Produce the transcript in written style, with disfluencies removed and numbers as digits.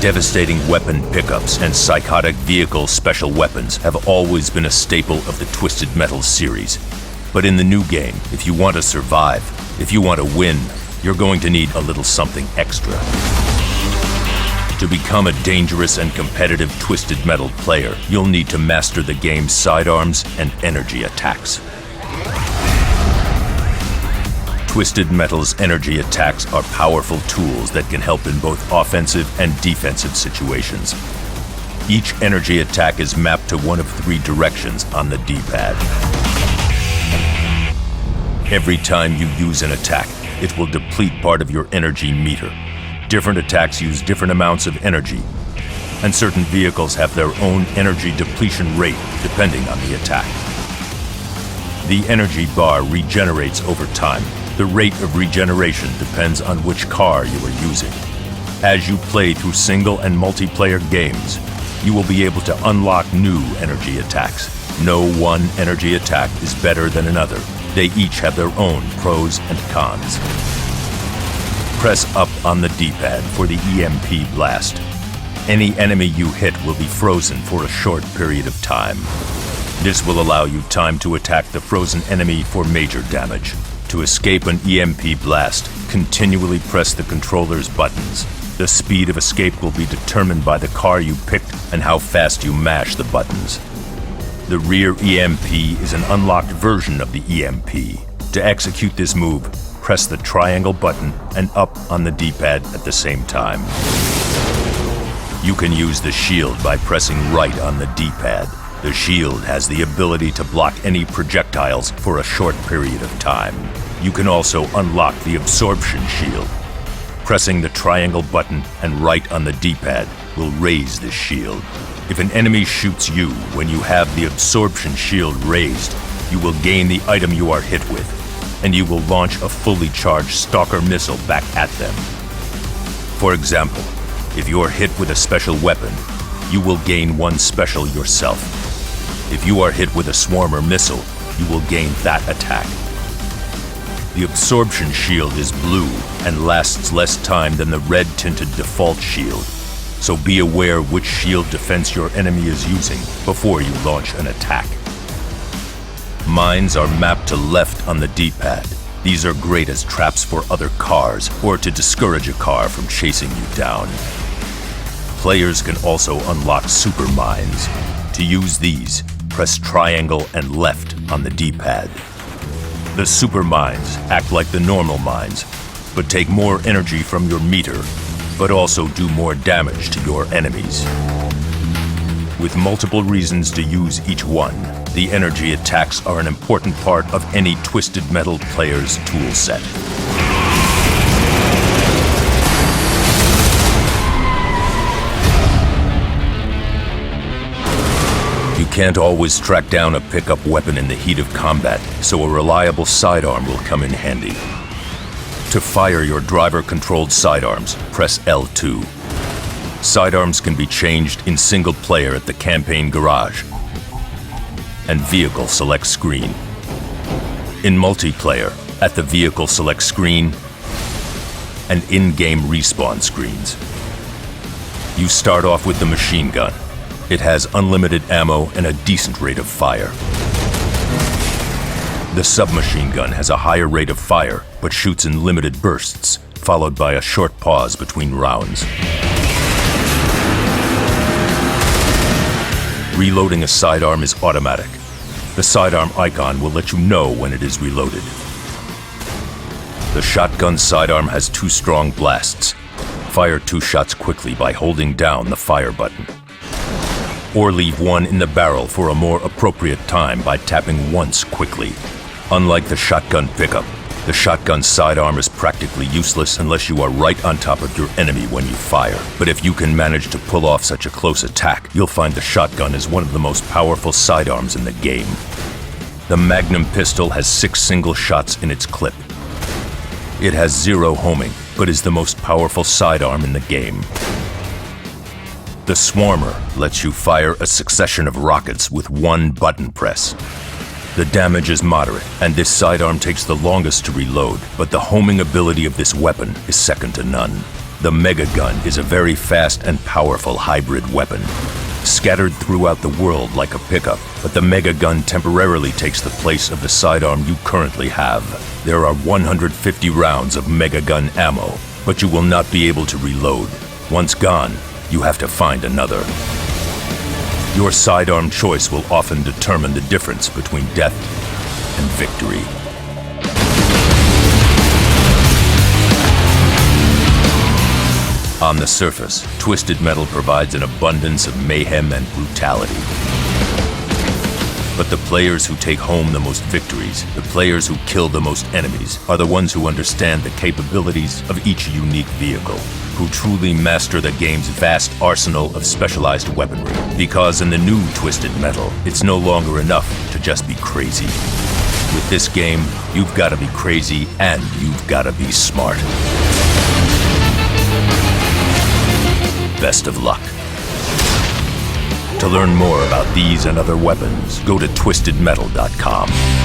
Devastating weapon pickups and psychotic vehicle special weapons have always been a staple of the Twisted Metal series. But in the new game, if you want to survive, if you want to win, you're going to need a little something extra. To become a dangerous and competitive Twisted Metal player, you'll need to master the game's sidearms and energy attacks. Twisted Metal's energy attacks are powerful tools that can help in both offensive and defensive situations. Each energy attack is mapped to one of 3 directions on the D-pad. Every time you use an attack, it will deplete part of your energy meter. Different attacks use different amounts of energy, and certain vehicles have their own energy depletion rate depending on the attack. The energy bar regenerates over time. The rate of regeneration depends on which car you are using. As you play through single and multiplayer games, you will be able to unlock new energy attacks. No one energy attack is better than another. They each have their own pros and cons. Press up on the D-pad for the EMP blast. Any enemy you hit will be frozen for a short period of time. This will allow you time to attack the frozen enemy for major damage. To escape an EMP blast, continually press the controller's buttons. The speed of escape will be determined by the car you picked and how fast you mash the buttons. The rear EMP is an unlocked version of the EMP. To execute this move, press the triangle button and up on the D-pad at the same time. You can use the shield by pressing right on the D-pad. The shield has the ability to block any projectiles for a short period of time. You can also unlock the absorption shield. Pressing the triangle button and right on the D-pad will raise the shield. If an enemy shoots you when you have the absorption shield raised, you will gain the item you are hit with, and you will launch a fully charged Stalker missile back at them. For example, if you are hit with a special weapon, you will gain one special yourself. If you are hit with a Swarmer missile, you will gain that attack. The absorption shield is blue and lasts less time than the red-tinted default shield, so be aware which shield defense your enemy is using before you launch an attack. Mines are mapped to left on the D-pad. These are great as traps for other cars or to discourage a car from chasing you down. Players can also unlock super mines. To use these, press triangle and left on the D-pad. The super mines act like the normal mines, but take more energy from your meter, but also do more damage to your enemies. With multiple reasons to use each one, the energy attacks are an important part of any Twisted Metal player's toolset. You can't always track down a pickup weapon in the heat of combat, so a reliable sidearm will come in handy. To fire your driver-controlled sidearms, press L2. Sidearms can be changed in single player at the campaign garage and vehicle select screen. In multiplayer, at the vehicle select screen and in-game respawn screens. You start off with the machine gun. It has unlimited ammo and a decent rate of fire. The submachine gun has a higher rate of fire, but shoots in limited bursts, followed by a short pause between rounds. Reloading a sidearm is automatic. The sidearm icon will let you know when it is reloaded. The shotgun sidearm has 2 strong blasts. Fire 2 shots quickly by holding down the fire button. Or leave one in the barrel for a more appropriate time by tapping once quickly. Unlike the shotgun pickup, the shotgun sidearm is practically useless unless you are right on top of your enemy when you fire. But if you can manage to pull off such a close attack, you'll find the shotgun is one of the most powerful sidearms in the game. The Magnum pistol has 6 single shots in its clip. It has zero homing, but is the most powerful sidearm in the game. The Swarmer lets you fire a succession of rockets with one button press. The damage is moderate, and this sidearm takes the longest to reload, but the homing ability of this weapon is second to none. The Mega Gun is a very fast and powerful hybrid weapon, scattered throughout the world like a pickup, but the Mega Gun temporarily takes the place of the sidearm you currently have. There are 150 rounds of Mega Gun ammo, but you will not be able to reload. Once gone, you have to find another. Your sidearm choice will often determine the difference between death and victory. On the surface, Twisted Metal provides an abundance of mayhem and brutality. But the players who take home the most victories, the players who kill the most enemies, are the ones who understand the capabilities of each unique vehicle, who truly master the game's vast arsenal of specialized weaponry. Because in the new Twisted Metal, it's no longer enough to just be crazy. With this game, you've got to be crazy and you've got to be smart. Best of luck. To learn more about these and other weapons, go to twistedmetal.com.